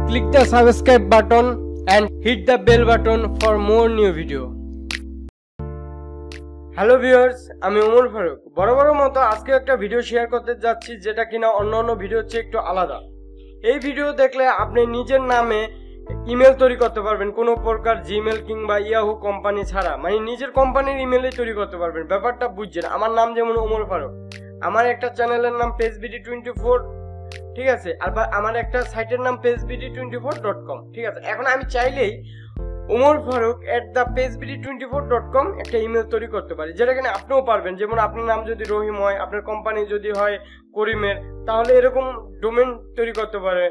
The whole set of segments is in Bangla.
click the subscribe button and hit the bell button for more new video. Hello viewers, আমি ওমর ফারুক বড় মতো আজকে একটা ভিডিও শেয়ার করতে যাচ্ছি যেটা কিনা অন্যান্য ভিডিও চেয়ে একটু আলাদা। এই ভিডিও দেখলে আপনি নিজের নামে ইমেল তৈরি করতে পারবেন, কোনো প্রকার জিমেল কিংবা ইয়াহু কোম্পানি ছাড়া, মানে নিজের কোম্পানির ইমেলই তৈরি করতে পারবেন। ব্যাপারটা বুঝছেন? আমার নাম যেমন ওমর ফারুক, আমার একটা চ্যানেলের নাম pagebd24, ঠিক আছে, আর আমার একটা সাইটের নাম pagebd24.com, ঠিক আছে। এখন আমি চাইলেই ওমর ফারুক @pagebd24.com একটা ইমেল তৈরি করতে পারি, যেটা কিনা আপনিও পারবেন। যেমন আপনার নাম যদি রহিম হয়, আপনার কোম্পানি যদি হয় করিমের, তাহলে এরকম ডোমেন তৈরি করতে পারে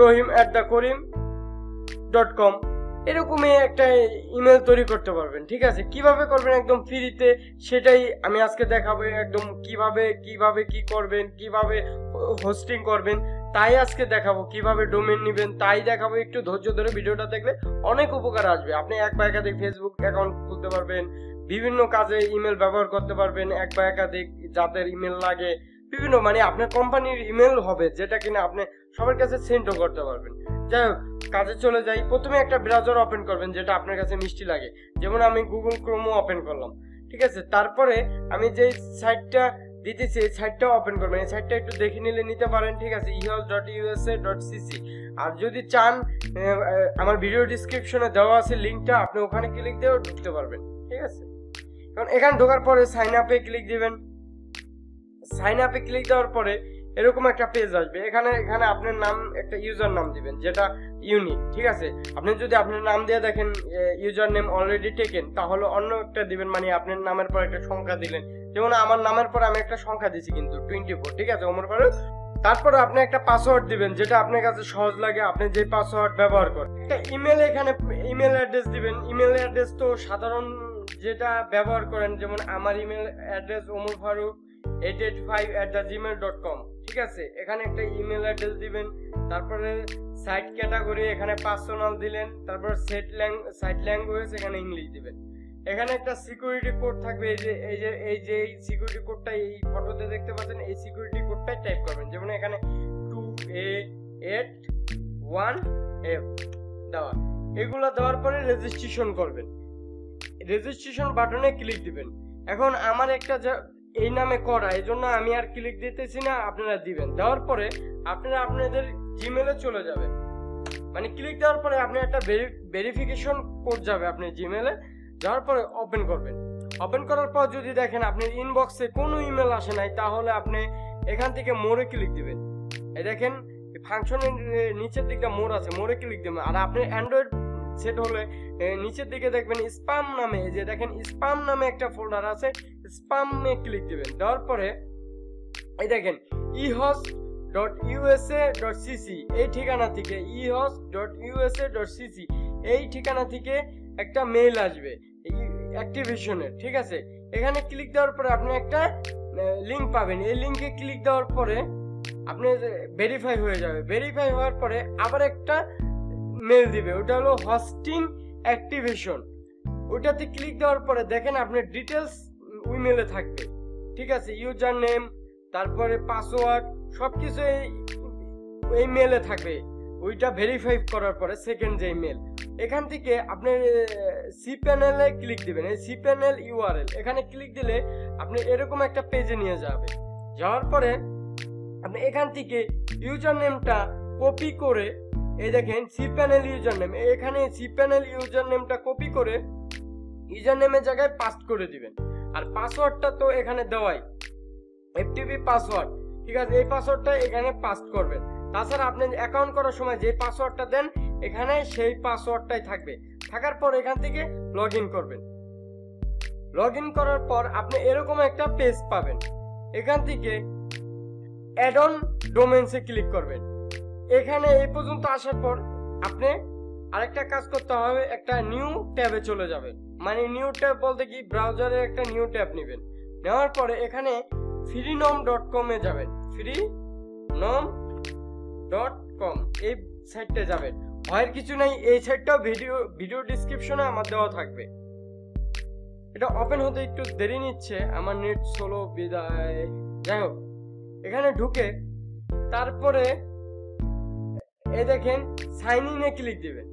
rahim@karim.com, এরকমই একটা ইমেল তৈরি করতে পারবেন, ঠিক আছে। কিভাবে করবেন একদম ফ্রিতে, সেটাই আমি আজকে দেখাবো। একদম কিভাবে কি করবেন, কিভাবে হোস্টিং করবেন, তাই আজকে দেখাবো। কিভাবে ডোমেন নেবেন তাই দেখাবো। একটু ধৈর্য ধরে ভিডিওটা দেখলে অনেক উপকার আসবে। আপনি এক বা একাধিক ফেসবুক অ্যাকাউন্ট খুলতে পারবেন, বিভিন্ন কাজে ইমেল ব্যবহার করতে পারবেন, এক বা একাধিক যাদের ইমেল লাগে বিভিন্ন, মানে আপনার কোম্পানির ইমেল হবে যেটা কিনা আপনি সবার কাছে সেন্ডও করতে পারবেন। যাই হোক, কাজে চলে যাই। প্রথমে একটা ব্রাউজার ওপেন করবেন যেটা আপনার কাছে মিষ্টি লাগে, যেমন আমি গুগল ক্রোমও ওপেন করলাম, ঠিক আছে। তারপরে আমি যে সাইটটা দিতেছি এই সাইটটা ওপেন করবেন। এই সাইটটা একটু দেখে নিতে পারেন, ঠিক আছে, ehouse.usa.cc। আর যদি চান, আমার ভিডিও ডিসক্রিপশনে দেওয়া আছে লিঙ্কটা, আপনি ওখানে ক্লিক দিয়েও ঢুকতে পারবেন, ঠিক আছে। কারণ এখানে ঢোকার পরে সাইন আপে ক্লিক দিবেন। সাইন আপে ক্লিক দেওয়ার পরে এরকম একটা পেজ আসবে। এখানে আপনার নাম, একটা ইউজার নাম দিবেন যেটা ইউনিক, ঠিক আছে। আপনি যদি আপনার নাম দিয়ে দেখেন ইউজার নেম অলরেডি টেকেন, তাহলে অন্য একটা দিবেন, মানে আপনার নামের পর একটা সংখ্যা দিলেন। যেমন আমার নামের পর আমি একটা সংখ্যা দিছি কিন্তু 24, ঠিক আছে, ওমর ফারুক। তারপরে আপনি একটা পাসওয়ার্ড দিবেন যেটা আপনার কাছে সহজ লাগে, আপনি যে পাসওয়ার্ড ব্যবহার করেন। একটা ইমেল, এখানে ইমেল অ্যাড্রেস দিবেন। ইমেল অ্যাড্রেস তো সাধারণ যেটা ব্যবহার করেন, যেমন আমার ইমেল অ্যাড্রেস omorfaruk885@gmail.com, ঠিক আছে। এখানে একটা ইমেল অ্যাড্রেস দিবেন। তারপরে সাইট ক্যাটাগরি এখানে পার্সোনাল দিলেন। তারপর সাইট ল্যাঙ্গুয়েজ এখানে ইংলিশ দিবেন। এখানে একটা সিকিউরিটি কোড থাকবে, এই যে সিকিউরিটি কোডটা এই ফটোতে দেখতে পাচ্ছেন, এই সিকিউরিটি কোডটাই টাইপ করবেন। যেমন এখানে 2A81F দেওয়া। এগুলো দেওয়ার পরে রেজিস্ট্রেশন করবেন। রেজিস্ট্রেশন বাটনে ক্লিক দিবেন। এখন আমার একটা এই নামে করা, এই জন্য আমি আর ক্লিক দিতেছি না, আপনারা দিবেন। দেওয়ার পরে আপনারা আপনাদের জিমেলে চলে যাবেন। মানে ক্লিক দেওয়ার পরে আপনি একটা ভেরিফিকেশন কোড যাবে আপনার জিমেলে। যাওয়ার পরে ওপেন করবেন। ওপেন করার পর যদি দেখেন আপনার ইনবক্সে কোনো ইমেল আসে নাই, তাহলে আপনি এখান থেকে মোরে ক্লিক দিবেন। এই দেখেন ফাংশনের নিচের দিকটা মোর আছে, মোরে ক্লিক দিবেন। আর আপনি অ্যান্ড্রয়েড সেট হলে নিচের দিকে দেখবেন স্প্যাম নামে, এই যে দেখেন স্প্যাম নামে একটা ফোল্ডার আছে, স্প্যামে ক্লিক দিবেন। দেওয়ার পরে এই দেখেন ehost.usa.cc এই ঠিকানা থেকে, ehost.usa.cc এই ঠিকানা থেকে একটা মেইল আসবে অ্যাক্টিভেশনের, ঠিক আছে। এখানে ক্লিক দেওয়ার পরে আপনি একটা লিঙ্ক পাবেন। এই লিঙ্কে ক্লিক দেওয়ার পরে আপনি ভেরিফাই হয়ে যাবে। ভেরিফাই হওয়ার পরে আবার একটা মেল দিবে, ওটা হলো হোস্টিং অ্যাক্টিভেশন। ওটাতে ক্লিক দেওয়ার পরে দেখেন আপনার ডিটেলস ওই মেলে থাকবে, ঠিক আছে। ইউজার নেম, তারপরে পাসওয়ার্ড, সবকিছু এই মেলে থাকবে। ওইটা ভেরিফাই করার পরে সেকেন্ড যে মেল, এখান থেকে আপনি সি প্যানেলে ক্লিক দিবেন। এই সি প্যানেল ইউআরএল এখানে ক্লিক দিলে আপনি এরকম একটা পেজে নিয়ে যাবে। যাওয়ার পরে আপনি এখান থেকে ইউজার নেমটা কপি করে, এই দেখেন সি প্যানেল ইউজার নেম, এখানে সি প্যানেল ইউজার নেমটা কপি করে ইউজার নেমের জায়গায় পাস্ট করে দিবেন। আর পাসওয়ার্ডটা তো এখানে দেওয়াই, এফটিপি পাসওয়ার্ড, ঠিক আছে। এই পাসওয়ার্ডটা এখানে পাস্ট করবেন। তাছাড়া আপনি অ্যাকাউন্ট করার সময় যে পাসওয়ার্ডটা দেন এখানে সেই পাসওয়ার্ডটাই থাকবে। থাকার পর এখান থেকে লগ ইন করবেন। লগ ইন করার পর আপনি এরকম একটা পেজ পাবেন। এখান থেকে অ্যাড অন ডোমেইনসে ক্লিক করবেন। এখানে এই পর্যন্ত আসার পর আপনি আরেকটা কাজ করতে হবে, একটা নিউ ট্যাবে চলে যাবেন। মানে নিউ ট্যাব বলতে কি, ব্রাউজারে একটা নিউ ট্যাব নেবেন। নেওয়ার পরে এখানে freenom.com এ যাবেন। freenom.com এই সাইটে যাবেন। ভয়ের কিছু নাই, এই সাইটটাও ভিডিও ডিসক্রিপশনে আমার দেওয়া থাকবে। এটা ওপেন হতে একটু দেরি নিচ্ছে, আমার নেট স্লো বিদায়। যাই হোক, এখানে ঢুকে তারপরে এই দেখেন সাইন ইনে ক্লিক দিবেন,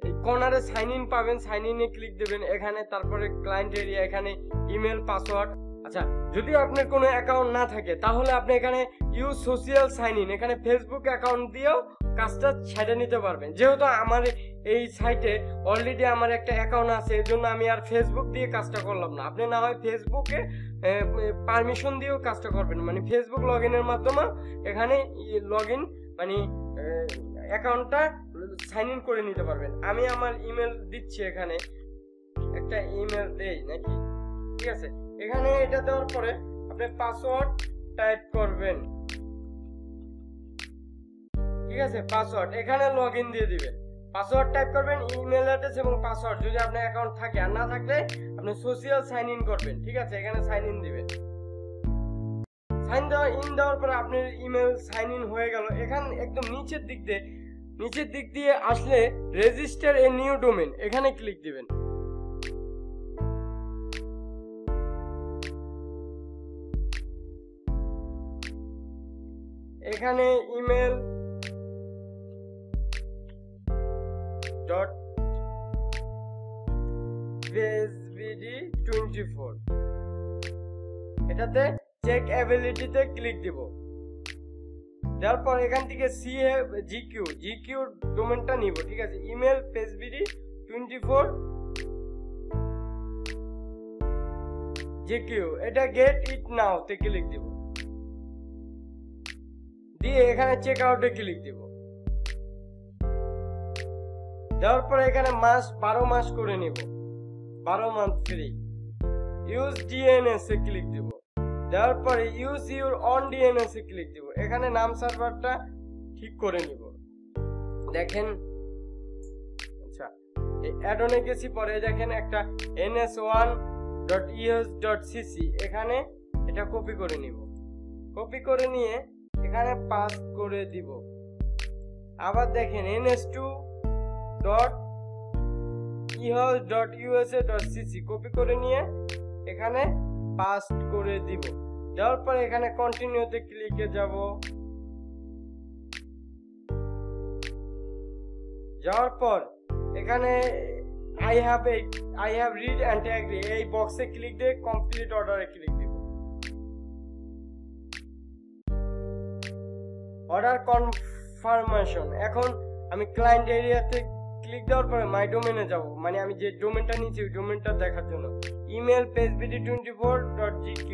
এই কর্নারে সাইন ইন পাবেন, সাইন ইনে ক্লিক দিবেন এখানে, তারপরে ক্লায়েন্ট এরিয়া, এখানে ইমেল পাসওয়ার্ড। আচ্ছা, যদি আপনার কোনো অ্যাকাউন্ট না থাকে তাহলে আপনি এখানে ইউজ সোশ্যাল সাইন ইন, এখানে ফেসবুক অ্যাকাউন্ট দিয়েও কাজটা ছেড়ে নিতে পারবেন। যেহেতু আমার এই সাইটে অলরেডি আমার একটা অ্যাকাউন্ট আছে, এর জন্য আমি আর ফেসবুক দিয়ে কাজটা করলাম না। আপনি না হয় ফেসবুকে পারমিশন দিয়েও কাজটা করবেন, মানে ফেসবুক লগ ইনের মাধ্যমে এখানে লগ ইন মানে অ্যাকাউন্টটা সাইন ইন করে নিতে পারবেন। আমি আমার ইমেল দিচ্ছি, এখানে একটা ইমেল দেই নাকি, ঠিক আছে। এখানে এটা দেওয়ার পরে আপনি পাসওয়ার্ড টাইপ করবেন, ঠিক আছে। পাসওয়ার্ড এখানে লগ ইন দিয়ে দিবেন, পাসওয়ার্ড টাইপ করবেন, ইমেল অ্যাড্রেস এবং পাসওয়ার্ড যদি আপনার অ্যাকাউন্ট থাকে, আর না থাকলে আপনি সোশ্যাল সাইন ইন করবেন, ঠিক আছে। এখানে সাইন ইন দিবেন, সাইন দেওয়ার পরে আপনার ইমেল সাইন ইন হয়ে গেল। এখানে একদম নিচের দিক দিয়ে আসলে রেজিস্টার এ নিউ ডোমেন, এখানে ক্লিক দিবেন। এখানে ইমেল .psbd24 এটাতে চেক অ্যাবিলিটিতে ক্লিক দিব। তারপর এখান থেকে জিকিউ ডোমেনটা নিব, ঠিক আছে। ইমেল psbd24 জিকিউ, এটা গেট ইট নাও তে ক্লিক দিব, দিয়ে এখানে চেক আউটে ক্লিক দিব। দেওয়ার পরে এখানে মাস 12 মাস করে নিব, 12 মান্থ ফ্রি। ইউজ ডিএনএস এ ক্লিক দিব, দেওয়ার পরে use your on DNS A click দিব। এখানে নাম সার্ভারটা ঠিক করে নিব, দেখেন। আচ্ছা, এই অ্যাডনে গেছি, পরে দেখেন একটা ns1.es.cc, এখানে এটা কপি করে নিব। কপি করে নিয়ে এখানে পাস্ট করে দিব। আবার দেখেন ns2.ehos.usa.cc কপি করে নিয়ে এখানে পাস্ট করে দিব। দেওয়ার পরে এখানে কন্টিনিউতে ক্লিকে যাব। যাওয়ার পর এখানে I have read and agree, এই বক্সে ক্লিক দিয়ে কমপ্লিট অর্ডারে ক্লিক দিব। অর্ডার কনফার্মেশন, এখন আমি ক্লায়েন্ট এরিয়াতে ক্লিক দেওয়ার পরে মাই ডোমেনে যাব, মানে আমি যে ডোমেনটা নিয়েছি ওই ডোমেনটা দেখার জন্য। ইমেল psbd24.gq,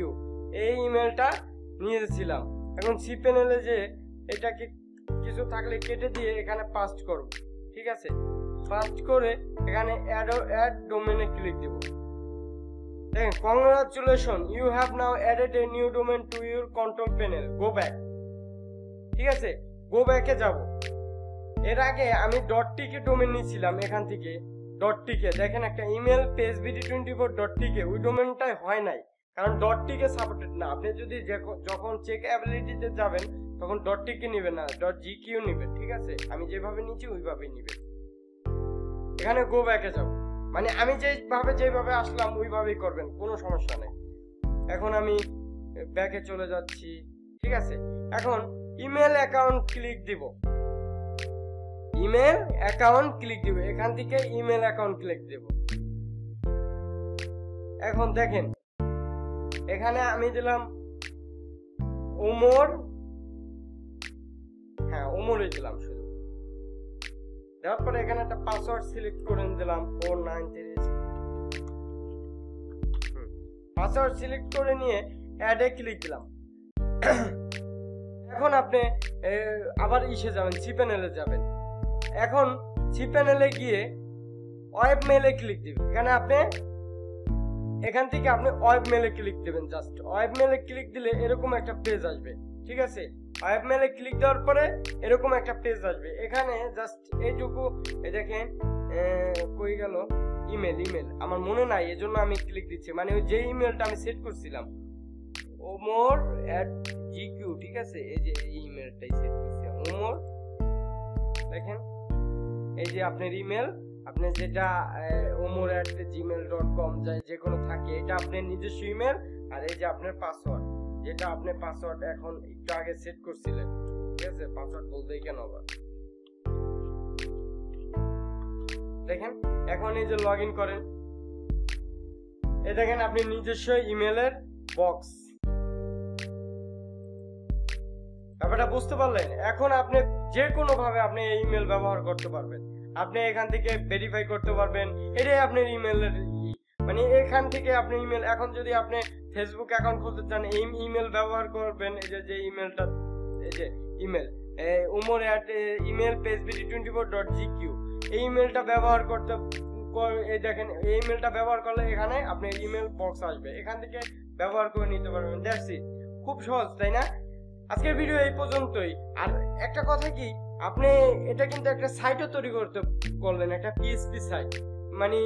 এই ইমেলটা নিয়েছিলাম। এখন সি প্যানেলে যে এটাকে কিছু থাকলে কেটে দিয়ে এখানে পাস্ট করব, ঠিক আছে। পাস্ট করে এখানে অ্যাড ডোমেনে ক্লিক দেব। দেখেন, congratulation, you have now added a new domain to your control panel, go back, ঠিক আছে। গো ব্যাকে যাব। এর আগে আমি .tk ডোমেন নিয়েছিলাম, এখান থেকে .tk দেখেন একটা ইমেল psbd24.tk, ওই ডোমেনটাই হয় নাই, কারণ .tk সাপোর্টেড না। আপনি যদি যখন চেক অ্যাবিলিটিতে যাবেন তখন .tk নেবেন না, .gq নেবেন, ঠিক আছে। আমি যেভাবে নিয়েছি ওইভাবেই নেবেন। এখানে গো ব্যাকে যাব, মানে আমি যেভাবে আসলাম ওইভাবেই করবেন, কোনো সমস্যা নেই। এখন আমি ব্যাকে চলে যাচ্ছি, ঠিক আছে। এখন ইমেল অ্যাকাউন্ট ক্লিক দিব, ইমেল অ্যাকাউন্ট ক্লিক দিব, এখান থেকে ইমেল অ্যাকাউন্ট ক্লিক দিব। এখন দেখেন এখানে আমি দিলাম ওমর, হ্যাঁ ওমরই দিলাম শুধু। দেওয়ার পরে এখানে একটা পাসওয়ার্ড সিলেক্ট করে দিলাম 493। পাসওয়ার্ড সিলেক্ট করে নিয়ে অ্যাডে ক্লিক দিলাম। এখন আপনি আবার ইসে যাবেন, সি প্যানেলে যাবেন। এখন সি প্যানেলে গিয়ে ওয়েব মেলে ক্লিক দিবেন। এখান থেকে আপনি ওয়েব মেলে ক্লিক দিবেন। জাস্ট ওয়েব মেলে ক্লিক দিলে এরকম একটা পেজ আসবে, ঠিক আছে। ওয়েব মেলে ক্লিক দেওয়ার পরে এরকম একটা পেজ আসবে। এখানে জাস্ট এইটুকু দেখেন কই গেল ইমেল আমার মনে নাই, এজন্য আমি ক্লিক দিচ্ছি, মানে ওই যে ইমেলটা আমি সেট করছিলাম omor@gq, ঠিক আছে। এই যে এই ইমেলটাই সেট করছি omor। দেখেন এই যে আপনার ইমেল, আপনি যেটা omor@gmail.com যে কোনো থাকে, এটা আপনার নিজস্ব ইমেল। আর এই যে আপনার পাসওয়ার্ড, যেটা আপনি পাসওয়ার্ড এখন একটু আগে সেট করছিলেন, ঠিক আছে? পাসওয়ার্ড বলতেই কেন আবার, দেখেন এখন এই যে লগ ইন করেন, এই দেখেন আপনি নিজস্ব ইমেলের বক্স। ব্যাপারটা বুঝতে পারলেন? এখন আপনি যে কোনো ভাবে আপনি এই ইমেল ব্যবহার করতে পারবেন। আপনি এখান থেকে ভেরিফাই করতে পারবেন, এটাই আপনার ইমেলের মানে এখান থেকে আপনি ইমেল, এখন যদি আপনি ফেসবুক অ্যাকাউন্ট খুলতে চান এই ইমেল ব্যবহার করবেন। এই যে ইমেলটা, এই যে ইমেল umor@emailpagebd24.gq, এই ইমেলটা ব্যবহার করতে, এই দেখেন এই ইমেলটা ব্যবহার করলে এখানে আপনার ইমেল বক্স আসবে, এখান থেকে ব্যবহার করে নিতে পারবেন। দ্যাটস ইট, খুব সহজ, তাই না? আজকের ভিডিও এই পর্যন্তই। আর একটা কথা কি, আপনি এটা কিন্তু একটা সাইটও তৈরি করলেন, একটা পিএইচপি সাইট, মানে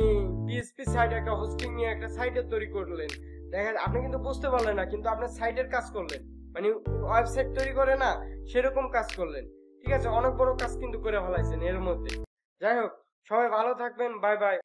পিএইচপি সাইট, একটা হোস্টিং নিয়ে একটা সাইটও তৈরি করলেন। দেখেন আপনি কিন্তু বুঝতে পারলেন না, কিন্তু আপনি সাইটের কাজ করলেন, মানে ওয়েবসাইট তৈরি করে না সেরকম কাজ করলেন, ঠিক আছে? অনেক বড় কাজ কিন্তু করে ফেলাইছেন এর মধ্যে। যাই হোক, সবাই ভালো থাকবেন, বাই বাই।